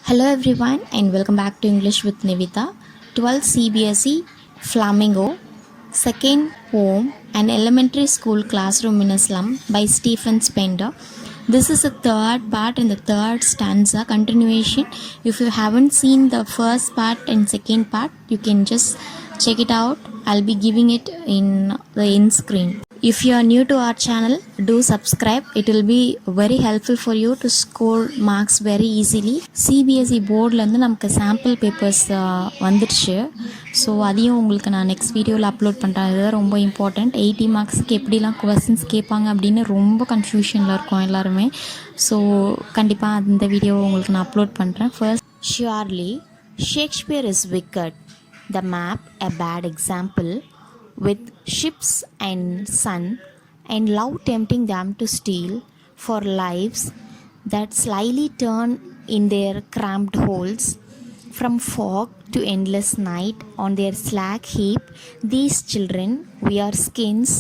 Hello everyone and welcome back to English with Nivita. 12th CBSE Flamingo Second Home An Elementary School Classroom in a Slum by Stephen Spender. This is the third part and the third stanza continuation. If you haven't seen the first part and second part, you can just check it out. I'll be giving it in the end screen. If you are new to our channel, do subscribe. It will be very helpful for you to score marks very easily. CBSE போர்ட்லேருந்து நமக்கு sample papers வந்துடுச்சு. So அதையும் உங்களுக்கு நான் next வீடியோவில் upload பண்ணுறேன். இதுதான் ரொம்ப important. 80 மார்க்ஸுக்கு எப்படிலாம் கொஸ்டின்ஸ் கேட்பாங்க அப்படின்னு ரொம்ப கன்ஃபியூஷனில் இருக்கும் எல்லாருமே. ஸோ கண்டிப்பாக அந்த வீடியோவை உங்களுக்கு நான் அப்லோட் பண்ணுறேன். First, surely Shakespeare is wicked. The map a bad example, with ships and sun and love tempting them to steal for lives that slyly turn in their cramped holes. From fog to endless night on their slack heap, these children wear skins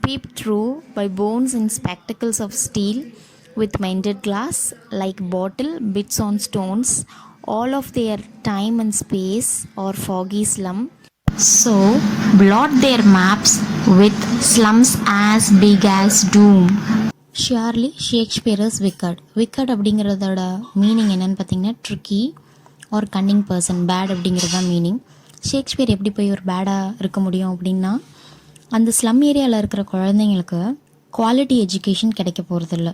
peeped through by bones and spectacles of steel, with mended glass like bottle bits on stones. All of their time and space or foggy slum, so blot their maps with slums as big as doom. Surely Shakespeare is wicked. wicked அப்படிங்கிறதோட meaning என்னென்னு பார்த்தீங்கன்னா tricky or cunning person. Bad அப்படிங்கிறது தான் meaning. Shakespeare எப்படி போய் ஒரு பேடாக இருக்க முடியும் அப்படின்னா, அந்த ஸ்லம் ஏரியாவில் இருக்கிற குழந்தைங்களுக்கு குவாலிட்டி எஜுகேஷன் கிடைக்க போகிறதில்ல.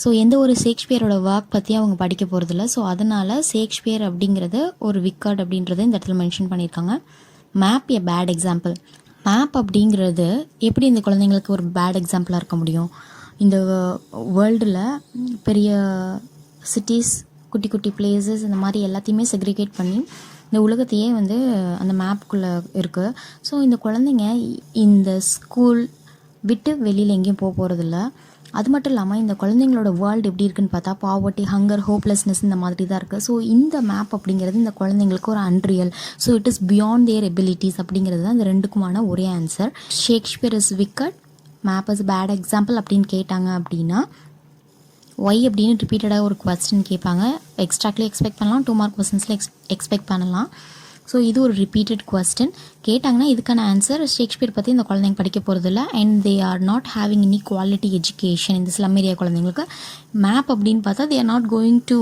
ஸோ எந்த ஒரு ஷேக்ஸ்பியரோட ஒர்க் பற்றி அவங்க படிக்க போகிறதில்ல. ஸோ அதனால் ஷேக்ஸ்பியர் அப்படிங்கிறது ஒரு wicked அப்படின்றத இந்த இடத்துல மென்ஷன் பண்ணியிருக்காங்க. மேப் எ பேட் எக்ஸாம்பிள். மேப் அப்படிங்கிறது எப்படி இந்த குழந்தைங்களுக்கு ஒரு பேட் எக்ஸாம்பிளாக இருக்க முடியும்? இந்த வேர்ல்டில் பெரிய சிட்டிஸ், குட்டி குட்டி பிளேசஸ், இந்த மாதிரி எல்லாத்தையுமே செக்ரிகேட் பண்ணி இந்த உலகத்தையே வந்து அந்த மேப்புக்குள்ளே இருக்குது. ஸோ இந்த குழந்தைங்க இந்த ஸ்கூல் விட்டு வெளியில் எங்கேயும் போக போகிறதில்ல. அது மட்டும் இல்லாமல் இந்த குழந்தைங்களோட வேர்ல்டு எப்படி இருக்குன்னு பார்த்தா பாவர்ட்டி, ஹங்கர், ஹோப்லெஸ்னஸ் இந்த மாதிரி தான் இருக்குது. ஸோ இந்த மேப் அப்படிங்கிறது இந்த குழந்தைங்களுக்கு ஒரு unreal. So it is beyond their abilities அப்படிங்கிறது தான் இந்த ரெண்டுக்குமான ஒரே answer. Shakespeare is wicked, map is bad example அப்படின்னு கேட்டாங்க அப்படின்னா ஒய் அப்படின்னு ரிப்பீட்டடாக ஒரு கொஸ்டின் கேட்பாங்க. எக்ஸ்ட்ராக்ட்லி எக்ஸ்பெக்ட் பண்ணலாம், 2 மார்க் கொஸ்டின்ஸில் எக்ஸ்பெக்ட் பண்ணலாம். ஸோ இது ஒரு ரிப்பீட்டட் கொஸ்டின் கேட்டாங்கன்னா இதுக்கான ஆன்சர் ஷேக்ஸ்பியர் பற்றி இந்த குழந்தைங்க படிக்க போகிறதில்ல. And they are not having any quality education. இந்த ஸ்லம் ஏரியா குழந்தைங்களுக்கு மேப் அப்படின்னு பார்த்தா they are not going to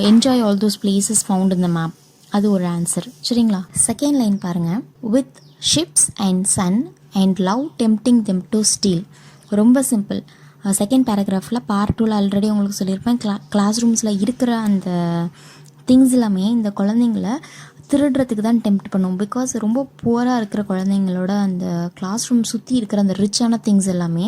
enjoy all those places found in the map. அது ஒரு ஆன்சர். சரிங்களா? செகண்ட் லைன் பாருங்கள். With ships and sun and love tempting them to steal. ரொம்ப simple. Second பேராகிராஃபில் part 2ல் ஆல்ரெடி உங்களுக்கு சொல்லியிருப்பேன். கிளாஸ் ரூம்ஸில் இருக்கிற அந்த திங்ஸ் எல்லாமே இந்த குழந்தைங்கள திருடுறதுக்கு தான் டெம்ப்ட் பண்ணும். பிகாஸ் ரொம்ப புவராக இருக்கிற குழந்தைங்களோட அந்த கிளாஸ் ரூம் சுற்றி இருக்கிற அந்த ரிச்சான திங்ஸ் எல்லாமே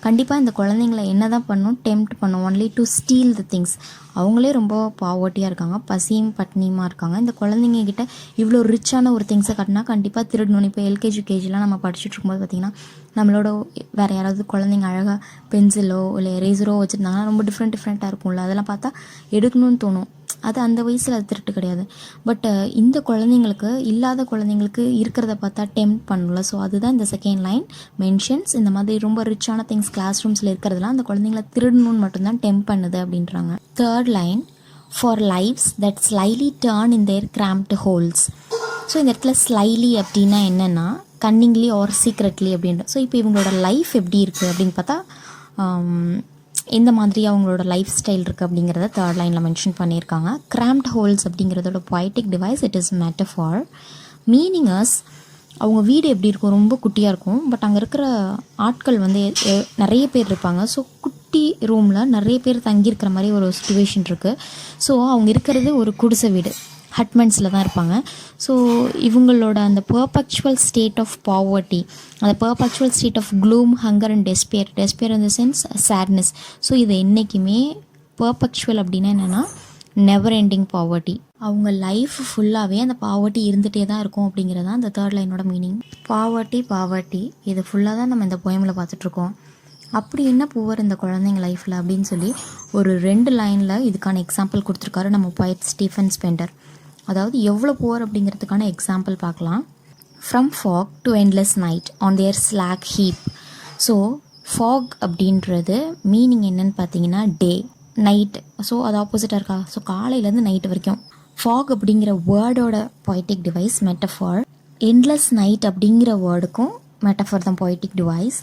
கண்டிப்பாக இந்த குழந்தைங்கள என்ன தான் பண்ணும்? டெம்ப்ட் பண்ணும். Only to steel the things. அவங்களே ரொம்ப பாவர்ட்டியாக இருக்காங்க, பசியும் பட்னியுமாக இருக்காங்க. இந்த குழந்தைங்க கிட்ட இவ்வளோ ரிச்சான ஒரு திங்ஸை கட்டினா கண்டிப்பாக திருடணும். இப்போ எல்கேஜி யூகேஜிலாம் நம்ம படிச்சுட்டு இருக்கும்போது பார்த்திங்கன்னா நம்மளோட வேறு யாராவது குழந்தைங்க அழகாக பென்சிலோ இல்லை எரேசரோ வச்சுருந்தாங்கன்னா ரொம்ப டிஃப்ரெண்ட்டாக இருக்கும்ல, அதெல்லாம் பார்த்தா எடுக்கணும்னு தோணும். அது அந்த வயசில் அது திருட்டு கிடையாது. பட் இந்த குழந்தைங்களுக்கு இல்லாத குழந்தைங்களுக்கு இருக்கிறத பார்த்தா டெம்ப்ட் பண்ணல. ஸோ அதுதான் இந்த செகண்ட் லைன் மென்ஷன்ஸ். இந்த மாதிரி ரொம்ப ரிச்சான திங்ஸ் கிளாஸ் ரூம்ஸில் இருக்கிறதுலாம் அந்த குழந்தைங்கள திருடணும்னு மட்டும்தான் டெம்ப்ட் பண்ணுது அப்படின்றாங்க. Third line, for lives that slyly turn in their cramped holes. So இந்த இடத்துல ஸ்லைலி அப்படின்னா என்னென்னா கன்னிங்லி ஆர் சீக்ரெட்லி அப்படின்ற. ஸோ இப்போ இவங்களோட லைஃப் எப்படி இருக்குது அப்படின்னு பார்த்தா எந்த மாதிரி அவங்களோட லைஃப் ஸ்டைல் இருக்குது அப்படிங்கிறத தேர்ட் லைனில் மென்ஷன் பண்ணியிருக்காங்க. கிராம்ப்ட் ஹோல்ஸ் அப்படிங்கிறதோட poetic device, it is metaphor. மீனிங்கஸ் அவங்க வீடு எப்படி இருக்கும்? ரொம்ப குட்டியாக இருக்கும். பட் அங்கே இருக்கிற ஆட்கள் வந்து நிறைய பேர் இருப்பாங்க. ஸோ குட்டி ரூமில் நிறைய பேர் தங்கியிருக்கிற மாதிரி ஒரு சிச்சுவேஷன் இருக்குது. ஸோ அவங்க இருக்கிறது ஒரு குடிசை வீடு, ஹட்மெண்ட்ஸில் தான் இருப்பாங்க. ஸோ இவங்களோட அந்த பர்பெக்சுவல் ஸ்டேட் ஆஃப் பாவர்ட்டி, அந்த perpetual state of gloom, hunger and despair in the sense sadness. So இது என்றைக்குமே பர்பெக்சுவல் அப்படின்னா என்னென்னா நெவர் எண்டிங் பாவர்ட்டி. அவங்க லைஃப் ஃபுல்லாகவே அந்த பாவர்ட்டி இருந்துகிட்டே தான் இருக்கும் அப்படிங்கிறது தான் அந்த தேர்ட் லைனோட மீனிங். பாவர்ட்டி இது ஃபுல்லாக தான் நம்ம இந்த போயமில் பார்த்துட்ருக்கோம். அப்படி என்ன புவர் இந்த குழந்தைங்க லைஃப்பில் அப்படின்னு சொல்லி ஒரு 2 லைனில் இதுக்கான எக்ஸாம்பிள் கொடுத்துருக்காரு நம்ம போயட் ஸ்டீஃபன் ஸ்பெண்டர். அதாவது எவ்வளோ புவர் அப்படிங்கிறதுக்கான எக்ஸாம்பிள் பார்க்கலாம். From fog to endless night on their slag heap. So fog அப்படின்றது மீனிங் என்னன்னு பார்த்தீங்கன்னா டே. நைட். ஸோ அது ஆப்போசிட்டாக இருக்கா? ஸோ காலையிலேருந்து நைட் வரைக்கும். ஃபாக் அப்படிங்கிற வேர்டோட poetic device metaphor. Endless night அப்படிங்கிற வேர்டுக்கும் மெட்டஃபார் தான் poetic device.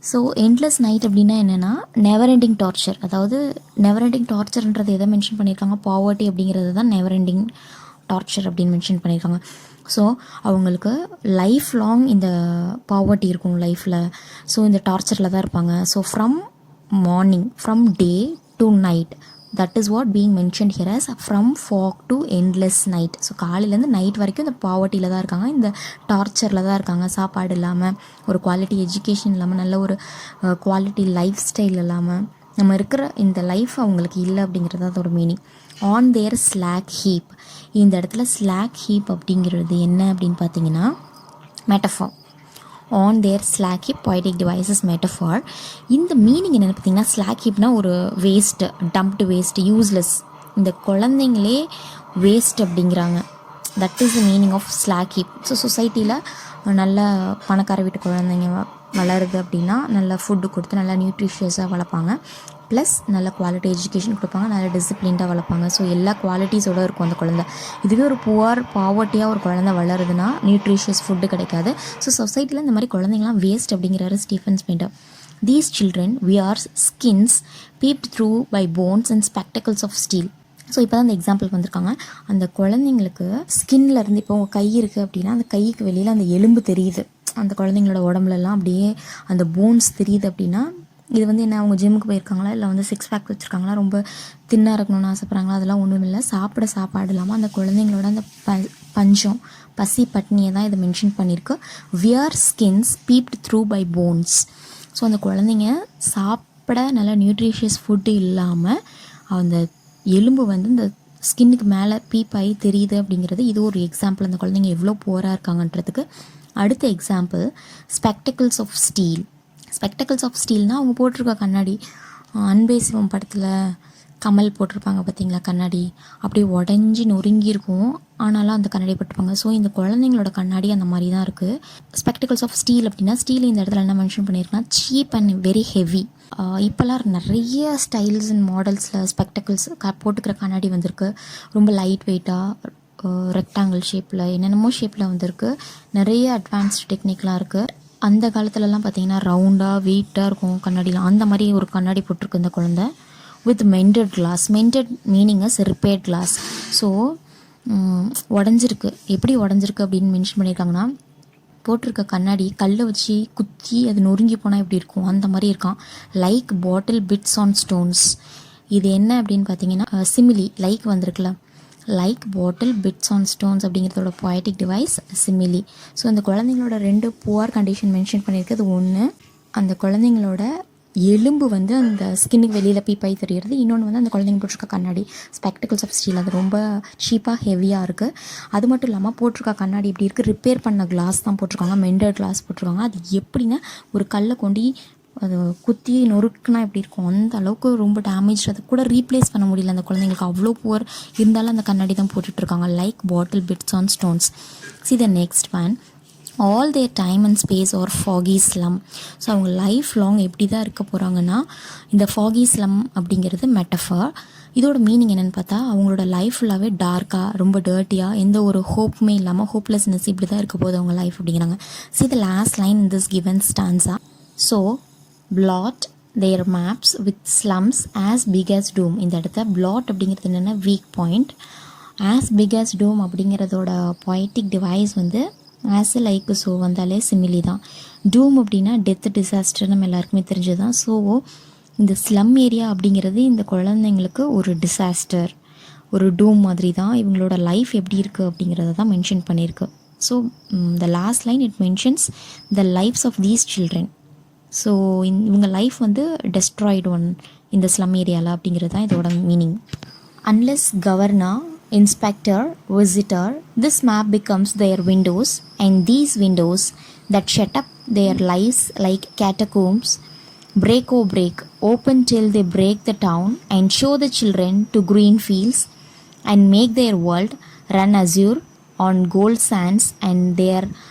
So endless night அப்படின்னா என்னென்னா நெவர் எண்டிங் டார்ச்சர். அதாவது நெவர் எண்டிங் டார்ச்சர்ன்றது எதை மென்ஷன் பண்ணியிருக்காங்க? பாவர்ட்டி அப்படிங்கிறது தான் நெவர் எண்டிங் டார்ச்சர் அப்படின்னு மென்ஷன் பண்ணியிருக்காங்க. ஸோ அவங்களுக்கு லைஃப் லாங் இந்த பாவர்ட்டி இருக்கும் லைஃப்பில். ஸோ இந்த டார்ச்சரில் தான் இருப்பாங்க. So from morning, from day to night, that is what being mention here as from fog to endless night. So காலையிலேருந்து நைட் வரைக்கும் இந்த பாவர்ட்டியில் தான் இருக்காங்க, இந்த டார்ச்சரில் தான் இருக்காங்க. சாப்பாடு இல்லாமல், ஒரு குவாலிட்டி எஜுகேஷன் இல்லாமல், நல்ல ஒரு குவாலிட்டி லைஃப் ஸ்டைல் இல்லாமல் நம்ம இருக்கிற இந்த லைஃப் அவங்களுக்கு இல்லை அப்படிங்கிறது அதோட meaning. On their slag heap. இந்த இடத்துல ஸ்லாக் ஹீப் அப்படிங்கிறது என்ன அப்படின்னு பார்த்தீங்கன்னா மெட்டஃபார். On their slag heap poetic devices மெட்டஃபார். இந்த மீனிங் என்னென்னு பார்த்தீங்கன்னா ஸ்லாக் ஹீப்னா ஒரு வேஸ்ட்டு, டம்ப்டு வேஸ்ட்டு, யூஸ்லெஸ். இந்த குழந்தைங்களே வேஸ்ட் அப்படிங்கிறாங்க. That is the meaning of slag heap. So சொசைட்டியில் நல்ல பணக்கார வீட்டு குழந்தைங்க வளருது அப்படின்னா நல்ல ஃபுட்டு கொடுத்து நல்லா நியூட்ரிஷியஸாக வளர்ப்பாங்க. ப்ளஸ் நல்ல குவாலிட்டி எஜுகேஷன் கொடுப்பாங்க, நல்ல டிசிப்ளின்டாக வளர்ப்பாங்க. ஸோ எல்லா குவாலிட்டிஸோடு இருக்கும் அந்த குழந்தை. இதுவே ஒரு பாவர்ட்டியாக ஒரு குழந்தை வளருதுன்னா நியூட்ரிஷியஸ் ஃபுட்டு கிடைக்காது. ஸோ சொசைட்டியில் இந்த மாதிரி குழந்தைங்களாம் வேஸ்ட் அப்படிங்கிறாரு Stephen Splendor. These children wears skins peeped through by bones and spectacles of steel. So இப்போ தான் அந்த எக்ஸாம்பிள் வந்திருக்காங்க. அந்த குழந்தைங்களுக்கு ஸ்கின்ல இருந்து, இப்போ உங்கள் கை இருக்குது அப்படின்னா அந்த கைக்கு வெளியில் அந்த எலும்பு தெரியுது, அந்த குழந்தைங்களோட உடம்புலலாம் அப்படியே அந்த போன்ஸ் தெரியுது அப்படின்னா இது வந்து என்ன, அவங்க ஜிம்முக்கு போயிருக்காங்களா, இல்லை வந்து சிக்ஸ் பேக் வச்சுருக்காங்களா, ரொம்ப தின்னாக இருக்கணும்னு ஆசைப்பட்றாங்களா? அதெல்லாம் ஒன்றும் இல்லை. சாப்பாடு இல்லாமல் அந்த குழந்தைங்களோட அந்த பஞ்சம், பசி, பட்னியை தான் இதை மென்ஷன் பண்ணியிருக்கு. Wear skins peeped through by bones. So அந்த குழந்தைங்க சாப்பிட நல்ல நியூட்ரிஷியஸ் ஃபுட்டு இல்லாமல் அந்த எலும்பு வந்து இந்த ஸ்கின்னுக்கு மேலே பீப் ஆகி தெரியுது அப்படிங்கிறது இது ஒரு எக்ஸாம்பிள். அந்த குழந்தைங்க எவ்வளோ புவராக இருக்காங்கன்றதுக்கு. அடுத்த example spectacles of steel. Spectacles of ஸ்டீல்னால் அவங்க போட்டிருக்க கண்ணாடி, அன்பே சிவம் படத்தில் கமல் போட்டிருப்பாங்க பார்த்தீங்களா கண்ணாடி, அப்படியே உடஞ்சி நொறுங்கியிருக்கும், ஆனாலும் அந்த கண்ணாடி போட்டிருப்பாங்க. ஸோ இந்த குழந்தைங்களோட கண்ணாடி அந்த மாதிரி தான் இருக்குது. ஸ்பெக்டக்கிள்ஸ் ஆஃப் ஸ்டீல் அப்படின்னா ஸ்டீல் இந்த இடத்துல என்ன மென்ஷன் பண்ணியிருக்குன்னா சீப் அண்ட் வெரி ஹெவி. இப்போல்லாம் நிறைய ஸ்டைல்ஸ் அண்ட் மாடல்ஸில் ஸ்பெக்டக்கிள்ஸ் போட்டுக்கிற கண்ணாடி வந்திருக்கு. ரொம்ப லைட் வெயிட்டாக, ரெக்டாங்கிள் ஷேப்பில், என்னென்னமோ ஷேப்பில் வந்திருக்கு. நிறைய அட்வான்ஸ்டு டெக்னிக்லாம் இருக்குது. அந்த காலத்துலலாம் பார்த்திங்கன்னா ரவுண்டாக வெயிட்டாக இருக்கும் கண்ணாடிலாம். அந்த மாதிரி ஒரு கண்ணாடி போட்டிருக்கு இந்த குழந்தை. With mended glass. Mended meaning is repaired glass. So உடஞ்சிருக்கு. எப்படி உடஞ்சிருக்கு அப்படின்னு மென்ஷன் பண்ணியிருக்காங்கன்னா போட்டிருக்க கண்ணாடி கல்லை வச்சு குத்தி அது நொறுங்கி போனால் எப்படி இருக்கும் அந்த மாதிரி இருக்கான். Like bottle bits on stones. இது என்ன அப்படின்னு பார்த்தீங்கன்னா சிமிலி, லைக் வந்திருக்குல்ல, like bottle bits on stones அப்படிங்கிறதோட பொய்டிக் டிவைஸ் சிமிலி. ஸோ அந்த குழந்தைங்களோட ரெண்டு புவர் கண்டிஷன் மென்ஷன் பண்ணியிருக்கிறது. ஒன்று, அந்த குழந்தைங்களோட எலும்பு வந்து அந்த ஸ்கின்னுக்கு வெளியில் பீப்பாய் தெரிகிறது. இன்னொன்று வந்து அந்த குழந்தைங்க போட்டிருக்க கண்ணாடி ஸ்பெக்டக்கிள்ஸ் ஆஃப் ஸ்டீல், அது ரொம்ப சீப்பாக ஹெவியாக இருக்குது. அது மட்டும் இல்லாமல் போட்டிருக்க கண்ணாடி எப்படி இருக்குது, ரிப்பேர் பண்ண கிளாஸ் தான் போட்டிருக்காங்க, மெண்டட் கிளாஸ் போட்டிருக்காங்க. அது எப்படின்னா ஒரு கல்லை கொண்டு அது குத்தி நொறுக்குனா எப்படி இருக்கும் அந்த அளவுக்கு ரொம்ப டேமேஜ். அது கூட ரீப்ளேஸ் பண்ண முடியல அந்த குழந்தைங்களுக்கு, அவ்வளோ புவர் இருந்தாலும் அந்த கண்ணாடி தான் போட்டுட்ருக்காங்க. Like bottle bits on stones. See the next one. All their time and space are foggy slum. So அவங்க லைஃப் லாங் எப்படி தான் இருக்க போகிறாங்கன்னா இந்த ஃபாகி ஸ்லம் அப்படிங்கிறது மெட்டஃபார். இதோட மீனிங் என்னென்னு பார்த்தா அவங்களோட லைஃப் ஃபுல்லாகவே டார்க்காக, ரொம்ப டர்ட்டியாக, எந்த ஒரு ஹோப்புமே இல்லாமல், ஹோப்லெஸ்னஸ் இப்படி தான் இருக்க போகுது அவங்க லைஃப் அப்படிங்கிறாங்க. See the last line in this given stanza. So blot their maps with slums as big as doom. இந்த இடத்த blot அப்படிங்கிறது என்னென்னா weak point. as big as doom அப்படிங்கிறதோட பொய்டிக் டிவைஸ் வந்து as லைக் ஸோ வந்தாலே simile தான். டூம் அப்படின்னா death, disaster நம்ம எல்லாருக்குமே தெரிஞ்சது தான். ஸோ இந்த ஸ்லம் ஏரியா அப்படிங்கிறது இந்த குழந்தைங்களுக்கு ஒரு டிசாஸ்டர், ஒரு டூம் மாதிரி தான். இவங்களோட லைஃப் எப்படி இருக்குது அப்படிங்கிறத தான் மென்ஷன் பண்ணியிருக்கு. So the last line it mentions the lifes of these children. So இவங்க லைஃப் வந்து டெஸ்ட்ராய்டு ஒன் இந்த ஸ்லம் ஏரியாவில் அப்படிங்கிறது தான் இதோட meaning. Unless governor, inspector, visitor, this map becomes their windows, and these windows that shut up their lives like catacombs break open till they break the town and show the children to green fields and make their world run azure on gold sands, and their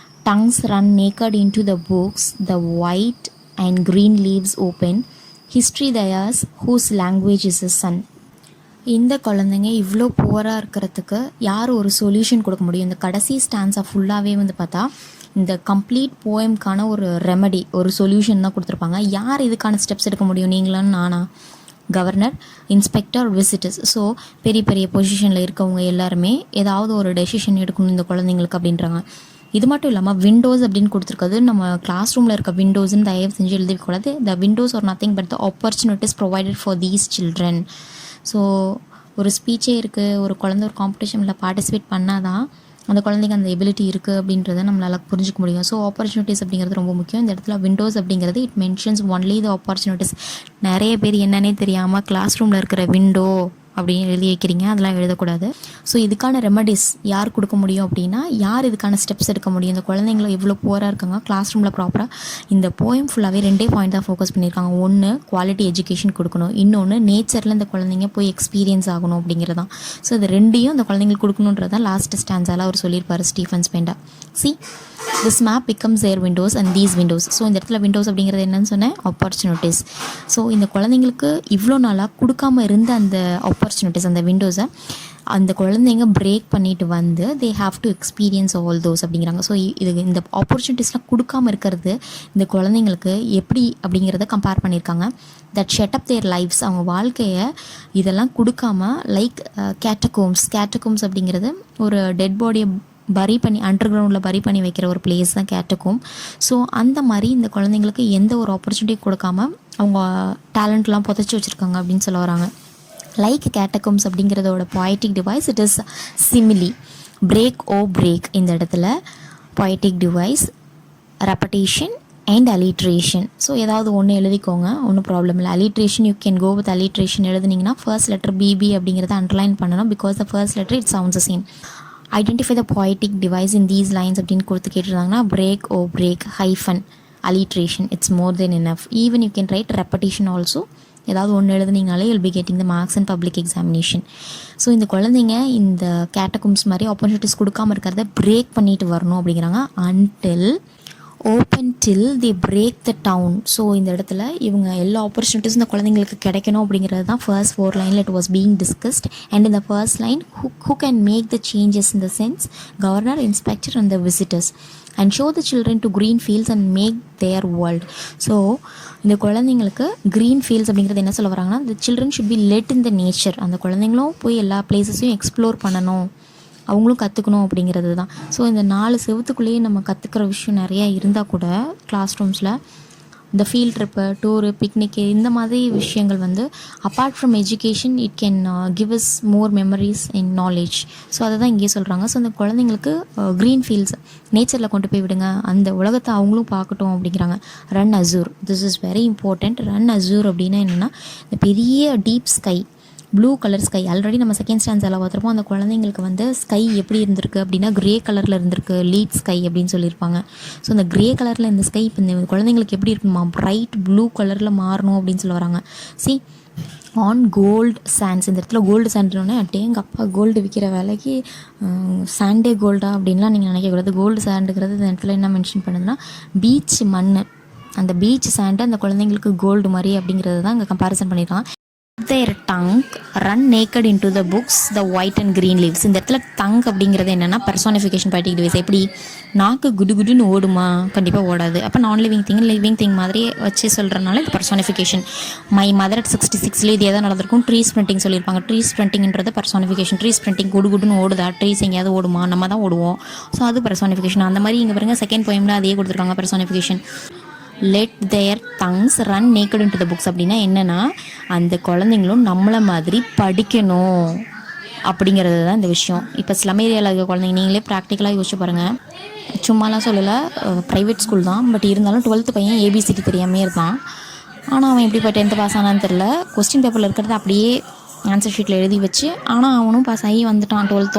tongues run naked into the books, the white and green leaves open, History theirs, whose language is the sun. இந்த குழந்தைங்க இவ்வளோ புவராக இருக்கிறதுக்கு யார் ஒரு solution கொடுக்க முடியும்? இந்த கடைசி ஸ்டான்ஸாக ஃபுல்லாகவே வந்து பார்த்தா இந்த கம்ப்ளீட் போயம்க்கான ஒரு ரெமடி, ஒரு சொல்யூஷன் தான் கொடுத்துருப்பாங்க. யார் இதுக்கான ஸ்டெப்ஸ் எடுக்க முடியும்? நீங்களான்னு நானா? Governor, inspector, visitors. ஸோ பெரிய பெரிய பொசிஷனில் இருக்கவங்க எல்லாருமே ஏதாவது ஒரு டெசிஷன் எடுக்கணும் இந்த குழந்தைங்களுக்கு அப்படின்றாங்க. இது மட்டும் இல்லாமல் விண்டோஸ் அப்படின்னு கொடுத்துருக்காது. நம்ம கிளாஸ் ரூமில் இருக்க விண்டோஸ்ன்னு தயவு செஞ்சு எழுதிக்கூடாது. The windows are nothing but the opportunities provided for these children. So ஒரு ஸ்பீச்சே இருக்குது, ஒரு குழந்தை ஒரு காம்படிஷனில் பார்ட்டிசிபேட் பண்ணால் தான் அந்த குழந்தைங்க அந்த எபிலிட்டி இருக்குது அப்படின்றத நம்மளால் புரிஞ்சிக்க முடியும். ஸோ ஆப்பர்ச்சுனிட்டிஸ் அப்படிங்கிறது ரொம்ப முக்கியம். இந்த இடத்துல விண்டோஸ் அப்படிங்கிறது it mentions only the opportunities. நிறைய பேர் என்னன்னே தெரியாமல் கிளாஸ் ரூமில் இருக்கிற விண்டோ அப்படின்னு எழுதி வைக்கிறீங்க, அதெல்லாம் எழுதக்கூடாது. ஸோ இதுக்கான ரெமடிஸ் யார் கொடுக்க முடியும் அப்படின்னா, யார் இதுக்கான ஸ்டெப்ஸ் எடுக்க முடியும்? இந்த குழந்தைங்கள எவ்வளோ புவராக இருக்காங்க, கிளாஸ் ரூமில் ப்ராப்பராக இந்த போயம் ஃபுல்லாகவே 2 பாயிண்ட் தான் ஃபோக்கஸ் பண்ணியிருக்காங்க. ஒன்று குவாலிட்டி எஜுகேஷன் கொடுக்கணும், இன்னொன்று நேச்சரில் இந்த குழந்தைங்க போய் எக்ஸ்பீரியன்ஸ் ஆகணும் அப்படிங்கிறது தான். ஸோ இது ரெண்டையும் இந்த குழந்தைங்களுக்கு கொடுக்கணுன்றதான் லாஸ்ட் ஸ்டான்ஸால் அவர் சொல்லியிருப்பார் Stephen Spender. See this map becomes their windows and these windows. So இந்த இடத்துல விண்டோஸ் அப்படிங்கிறது என்னன்னு சொன்னேன், ஆப்பர்ச்சுனிட்டிஸ். ஸோ இந்த குழந்தைங்களுக்கு இவ்வளோ நாளாக கொடுக்காம இருந்த அந்த ஆப்பர்ச்சுனிட்டிஸ், அந்த விண்டோஸை அந்த குழந்தைங்க பிரேக் பண்ணிட்டு வந்து தே have to experience all those அப்படிங்கிறாங்க. ஸோ இது இந்த ஆப்பர்ச்சுனிட்டிஸ்லாம் கொடுக்காம இருக்கிறது இந்த குழந்தைங்களுக்கு எப்படி அப்படிங்கிறத கம்பேர் பண்ணியிருக்காங்க. That shut up their lifes, அவங்க வாழ்க்கையை இதெல்லாம் கொடுக்காம லைக் கேட்டகோம்ஸ் அப்படிங்கிறது ஒரு டெட் பாடியை பரி பண்ணி அண்டர் கிரவுண்டில் பரி பண்ணி வைக்கிற ஒரு பிளேஸ் தான் கேட்டகோம். ஸோ அந்த மாதிரி இந்த குழந்தைங்களுக்கு எந்த ஒரு ஆப்பர்ச்சுனிட்டி கொடுக்காம அவங்க டேலண்ட்லாம் புதைச்சி வச்சுருக்காங்க அப்படின்னு சொல்ல வராங்க. லைக் கேட்டகோம்ஸ் அப்படிங்கிறதோட poetic device it is simile. Break இந்த இடத்துல poetic device, repetition and alliteration. So ஏதாவது ஒன்று எழுதிக்கோங்க, ஒன்றும் ப்ராப்ளம் இல்லை. Alliteration you can go with alliteration எழுதுனீங்கன்னா ஃபர்ஸ்ட் லெட்டர் பிபி அப்படிங்கிறத அண்டர்லைன் பண்ணணும், because the first letter it sounds same. Identify the poetic device in these lines அப்படின்னு கொடுத்து கேட்டிருந்தாங்கன்னா break hyphen alliteration it's more than enough. Even you can write repetition also. ஏதாவது ஒன்று எழுதுனீங்கனாலே will be getting the marks and public examination. So இந்த குழந்தைங்க இந்த கேட்டகம்ஸ் மாதிரி ஆப்பர்ச்சுனிட்டிஸ் கொடுக்காமல் இருக்கிறத பிரேக் பண்ணிட்டு வரணும் அப்படிங்கிறாங்க. Open till the break the down. So இந்த இடத்துல இவங்க எல்லா ஆப்பர்ச்சுனிட்டிஸும் இந்த குழந்தைங்களுக்கு கிடைக்கணும் அப்படிங்கிறது தான் ஃபர்ஸ்ட் 4 லைனில் it was being discussed. And இந்த first line who can make the changes in the sense governor, inspector and the visitors and show the children to green fields and make their world. So இந்த குழந்தைங்களுக்கு green fields அப்படிங்கிறது என்ன சொல்ல வராங்கன்னா, the children should be let in the nature. அந்த குழந்தைங்களும் போய் எல்லா பிளேஸஸையும் எக்ஸ்ப்ளோர் பண்ணணும், அவங்களும் கற்றுக்கணும் அப்படிங்கிறது தான். ஸோ இந்த 4 செவத்துக்குள்ளேயே நம்ம கற்றுக்கிற விஷயம் நிறையா இருந்தால் கூட கிளாஸ் ரூம்ஸில் இந்த ஃபீல்ட் ட்ரிப்பு, டூரு, பிக்னிக்கு இந்த மாதிரி விஷயங்கள் வந்து apart from education it can give us more memories and knowledge. So அதை தான் இங்கே சொல்கிறாங்க. ஸோ அந்த குழந்தைங்களுக்கு க்ரீன் ஃபீல்ட்ஸ் நேச்சரில் கொண்டு போய் விடுங்க, அந்த உலகத்தை அவங்களும் பார்க்கட்டும் அப்படிங்கிறாங்க. Run azure, this is very important. Run azure அப்படின்னா என்னென்னா, இந்த பெரிய deep sky, blue colour sky. Already நம்ம செகண்ட் ஸ்டாண்ட்ஸில் பார்த்துருப்போம். அந்த குழந்தைங்களுக்கு வந்து ஸ்கை எப்படி இருந்திருக்கு அப்படின்னா கிரே கலரில் இருந்திருக்கு, லீட் ஸ்கை அப்படின்னு சொல்லியிருப்பாங்க. ஸோ அந்த கிரே கலரில் இந்த ஸ்கை இப்போ இந்த குழந்தைங்களுக்கு எப்படி இருக்குமா, பிரைட் ப்ளூ கலரில் மாறணும் அப்படின்னு சொல்ல வராங்க. See on gold sands. இந்த இடத்துல கோல்டு சாண்ட்னோடனே எங்கள் அப்பா கோல்டு விற்கிற வேலைக்கு சாண்டே கோல்டா அப்படின்லாம் நீங்கள் நினைக்கக்கூடாது. கோல்டு சாண்டுங்கிறது இந்த இடத்துல என்ன மென்ஷன் பண்ணுதுன்னா, பீச் மண், அந்த பீச் சாண்டு அந்த குழந்தைங்களுக்கு கோல்டு மாதிரி அப்படிங்கிறது தான் இங்கே கம்பேரிசன் பண்ணியிருக்காங்க. their tongue run naked into the books the white and green leaves. இந்த இடத்துல டங் அப்படிங்கிறது என்னென்னா பர்சானிஃபிகேஷன் poetic டிவைஸ். எப்படி நாக்கு குடுன்னு ஓடுமா? கண்டிப்பாக ஓடாது. அப்போ நான் லிவிங் திங் மாதிரி வச்சு சொல்கிறனால இது பர்சானிஃபிகேஷன். மை மதர் at 66 இது எதாவது நடந்திருக்கும். ட்ரீஸ் பிரிண்டிங் சொல்லியிருப்பாங்க. ட்ரீஸ் பிரிண்டிங்கிறது பர்சானிஃபிகேஷன். ட்ரீஸ் பிரிண்டிங் குடுன்னு ஓடுதா? ட்ரீஸ் எங்கேயாவது ஓடுமா? நம்ம தான் ஓடுவோம். ஸோ அது பர்சானிஃபிகேஷன். அந்த மாதிரி இங்கே பாருங்கள் செகண்ட் போயமில் அதே கொடுத்துருக்காங்க personification. Let their tongues run naked into the books அப்படின்னா என்னென்னா, அந்த குழந்தைங்களும் நம்மளை மாதிரி படிக்கணும் அப்படிங்கிறது தான் இந்த விஷயம். இப்போ ஸ்லம் ஏரியாவில் இருக்க குழந்தைங்க நீங்களே ப்ராக்டிக்கலாக யோசிச்சு பாருங்கள். சும்மாலாம் சொல்லலை, ப்ரைவேட் ஸ்கூல் தான், பட் இருந்தாலும் 12th பையன் ஏபிசிடி தெரியாமே இருந்தான். ஆனால் அவன் எப்படி இப்போ 10th பாஸ் ஆனான்னு தெரில. கொஸ்டின் பேப்பரில் இருக்கிறது அப்படியே ஆன்சர் ஷீட்டில் எழுதி வச்சு, ஆனால் அவனும் பாஸ் ஆகி வந்துட்டான் 12th.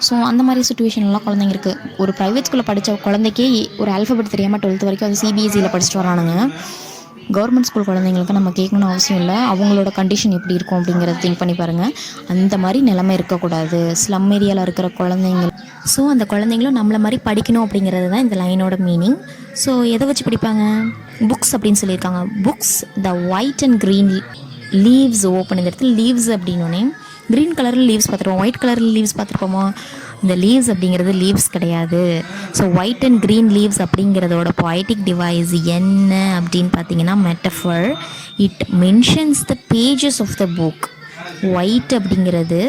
ஸோ அந்த மாதிரி சுச்சுவேஷன்லாம் குழந்தைங்க இருக்குது. ஒரு ப்ரைவேட் ஸ்கூலில் படித்த குழந்தைக்கே ஒரு ஆல்ஃபபெட் தெரியாமல் 12th வரைக்கும் அது சிபிஎஸ்சியில் படிச்சுட்டு வரானுங்க. கவர்மெண்ட் ஸ்கூல் குழந்தைங்களுக்கு நம்ம கேட்கணும்னு அவசியம் இல்லை. அவங்களோட கண்டிஷன் எப்படி இருக்கும் அப்படிங்கிறத திங்க் பண்ணி பாருங்கள். அந்த மாதிரி நிலைமை இருக்கக்கூடாது ஸ்லம் ஏரியாவில் இருக்கிற குழந்தைங்க. ஸோ அந்த குழந்தைங்களும் நம்மளை மாதிரி படிக்கணும் அப்படிங்கிறது தான் இந்த லைனோட மீனிங். ஸோ எதை வச்சு படிப்பாங்க? புக்ஸ் அப்படின்னு சொல்லியிருக்காங்க. Books the white and green leaves open. இந்த இடத்துல லீவ்ஸ் அப்படின்னோடனே க்ரீன் கலரில் லீவ்ஸ் பார்த்துருப்போம், ஒயிட் கலரில் லீவ்ஸ் பார்த்துருப்போமா? இந்த லீவ்ஸ் அப்படிங்கிறது லீவ்ஸ் கிடையாது. So white and green leaves அப்படிங்கிறதோட பொய்டிக் டிவைஸ் என்ன அப்படின்னு பார்த்தீங்கன்னா metaphor. It mentions the pages of the book. White அப்படிங்கிறது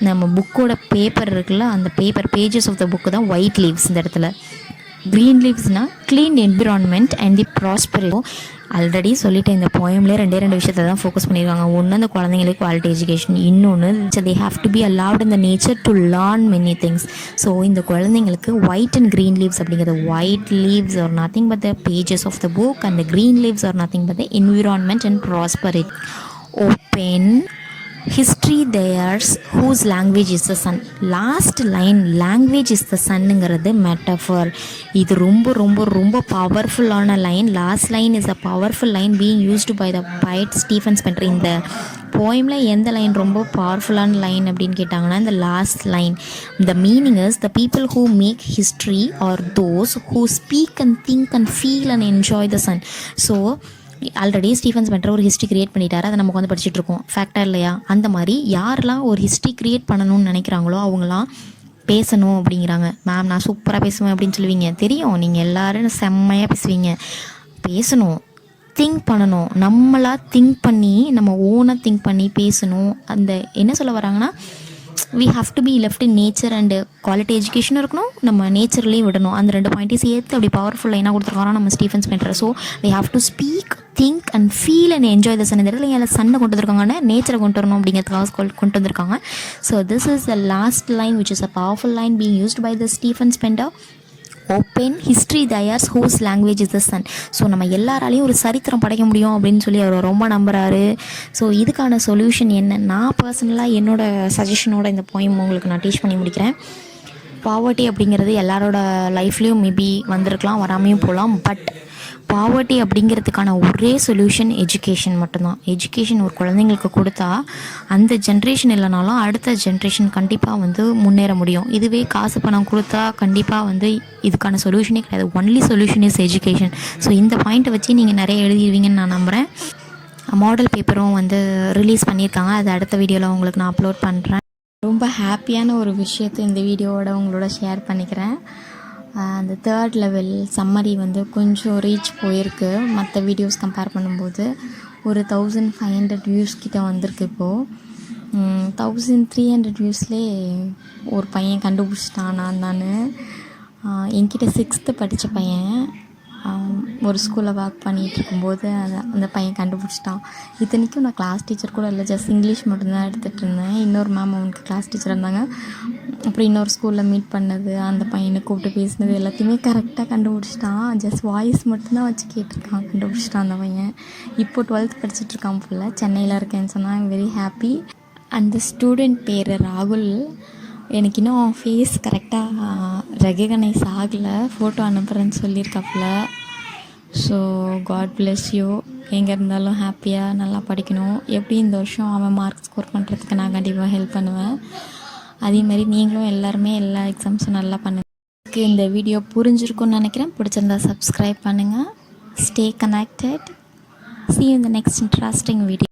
நம்ம புக்கோட பேப்பர் இருக்குல்ல, அந்த paper pages of the book தான் ஒயிட் லீவ்ஸ் இந்த இடத்துல. க்ரீன் லீவ்ஸ்னால் clean environment and the prosperity. Already சொல்லிட்டேன், இந்த போயம்லேயே ரெண்டு விஷயத்தை தான் ஃபோக்கஸ் பண்ணியிருக்காங்க. ஒன்று அந்த குழந்தைங்களுக்கு குவாலிட்டி எஜுகேஷன், இன்னொன்று they have to be allowed in the nature to learn many things. So இந்த குழந்தைங்களுக்கு ஒயிட் அண்ட் க்ரீன் லீவ்ஸ் அப்படிங்கிறது, white leaves are nothing but the pages of the book and the green leaves are nothing but the environment and prosperity. Open history theirs whose language is the sun. Last line language is the சன்னுங்கிறது metaphor. இது ரொம்ப ரொம்ப ரொம்ப பவர்ஃபுல்லான line. Last line is a powerful line being used by the poet Stephen Spencer. இந்த போயமில் எந்த line ரொம்ப பவர்ஃபுல்லான லைன் அப்படின்னு கேட்டாங்கன்னா இந்த last line. The meaning is the people who make history are those who speak and think and feel and enjoy the sun. So already Stephen Spencer ஒரு history create பண்ணிட்டாரு, அதை நமக்கு வந்து படிச்சுட்டு இருக்கோம். ஃபேக்டாக இல்லையா? அந்த மாதிரி யாரெல்லாம் ஒரு ஹிஸ்ட்ரி கிரியேட் பண்ணணும்னு நினைக்கிறாங்களோ அவங்களாம் பேசணும் அப்படிங்கிறாங்க. மேம் நான் சூப்பராக பேசுவேன் அப்படின்னு சொல்லுவீங்க, தெரியும், நீங்கள் எல்லோரும் செம்மையாக பேசுவீங்க. பேசணும், திங்க் பண்ணணும், நம்மளாக திங்க் பண்ணி நம்ம ஓனாக திங்க் பண்ணி பேசணும். அந்த என்ன சொல்ல வராங்கன்னா we have to be left in nature and quality education இருக்கணும், நம்ம நேச்சர்லேயும் விடணும். அந்த ரெண்டு பாயிண்ட்டையும் சேர்த்து அப்படி பவர்ஃபுல் லைனாக கொடுத்துருக்காங்க நம்ம Stephen Spencer. So we have to speak, think and feel and enjoy the sun. இந்த இடத்துல எல்லாம் சன்னை கொண்டு வந்திருக்காங்கன்னா நேச்சரை கொண்டு வரணும் அப்படிங்கிறதுக்காக கொண்டு வந்திருக்காங்க. So this is the last line which is a powerful line being used by the Stephen Spender. Open history theirs whose language is the sun. So நம்ம எல்லாராலையும் ஒரு சரித்திரம் படைக்க முடியும் அப்படின்னு சொல்லி அவர் ரொம்ப நம்புகிறாரு. ஸோ இதுக்கான சொல்யூஷன் என்ன, நான் பர்சனலாக என்னோடய சஜஷனோட இந்த போயம் உங்களுக்கு நான் டீச் பண்ணி முடிக்கிறேன். பாவர்ட்டி அப்படிங்கிறது எல்லாரோட லைஃப்லேயும் மேபி வந்திருக்கலாம், வராமையும் போகலாம். பட் பாவர்ட்டி அப்படிங்கிறதுக்கான ஒரே சொல்யூஷன் எஜுகேஷன் மட்டும்தான். எஜுகேஷன் ஒரு குழந்தைங்களுக்கு கொடுத்தா அந்த ஜென்ரேஷன் இல்லைனாலும் அடுத்த ஜென்ரேஷன் கண்டிப்பாக வந்து முன்னேற முடியும். இதுவே காசு பணம் கொடுத்தா கண்டிப்பாக வந்து இதுக்கான சொல்யூஷனே கிடையாது. Only solution is education. So இந்த பாயிண்ட்டை வச்சு நீங்கள் நிறைய எழுதிடுவீங்கன்னு நான் நம்புகிறேன். மாடல் பேப்பரும் வந்து ரிலீஸ் பண்ணியிருக்காங்க, அது அடுத்த வீடியோவில் உங்களுக்கு நான் அப்லோட் பண்ணுறேன். ரொம்ப ஹாப்பியான ஒரு விஷயத்தை இந்த வீடியோவோட உங்களோட ஷேர் பண்ணிக்கிறேன். அந்த 3rd லெவல் சம்மரி வந்து கொஞ்சம் ரீச் போயிருக்கு. மற்ற வீடியோஸ் கம்பேர் பண்ணும்போது ஒரு 1500 வியூஸ் கிட்ட வந்திருக்கு. இப்போது 1300 வியூஸ்லேயே ஒரு பையன் கண்டுபிடிச்சிட்டான் நான் என்கிட்ட 6th படித்த பையன். ஒரு ஸ்கூலில் ஒர்க் பண்ணிகிட்டு இருக்கும்போது அந்த பையன் கண்டுபிடிச்சிட்டான். இத்தனைக்கும் நான் கிளாஸ் டீச்சர் கூட இல்லை, ஜஸ்ட் இங்கிலீஷ் மட்டும்தான் எடுத்துகிட்டு இருந்தேன். இன்னொரு மேம் அவனுக்கு கிளாஸ் டீச்சர் இருந்தாங்க. அப்புறம் இன்னொரு ஸ்கூலில் மீட் பண்ணது, அந்த பையனை கூப்பிட்டு பேசினது எல்லாத்தையுமே கரெக்டாக கண்டுபிடிச்சிட்டான். ஜஸ்ட் வாய்ஸ் மட்டும்தான் வச்சு கேட்டிருக்கான், கண்டுபிடிச்சிட்டான் அந்த பையன். இப்போது 12th படிச்சுட்ருக்கான். ஃபுல்லாக சென்னையில் இருக்கேன்னு சொன்னால் ஐம் வெரி ஹாப்பி. அந்த ஸ்டூடெண்ட் பேர் ராகுல். எனக்கு இன்னும் ஃபேஸ் கரெக்டாக ரெகக்னைஸ் ஆகலை, ஃபோட்டோ அனுப்புகிறேன்னு சொல்லியிருக்காப்புல. So God bless you. எங்கே இருந்தாலும் ஹாப்பியாக நல்லா படிக்கணும். எப்படி இந்த வருஷம் அவன் மார்க் ஸ்கோர் பண்ணுறதுக்கு நான் கண்டிப்பாக ஹெல்ப் பண்ணுவேன். அதேமாதிரி நீங்களும் எல்லாருமே எல்லா எக்ஸாம்ஸும் நல்லா பண்ணுங்க. இந்த வீடியோ புரிஞ்சிருக்கும்னு நினைக்கிறேன். பிடிச்சிருந்தா சப்ஸ்கிரைப் பண்ணுங்கள். Stay connected. See you in the next interesting video.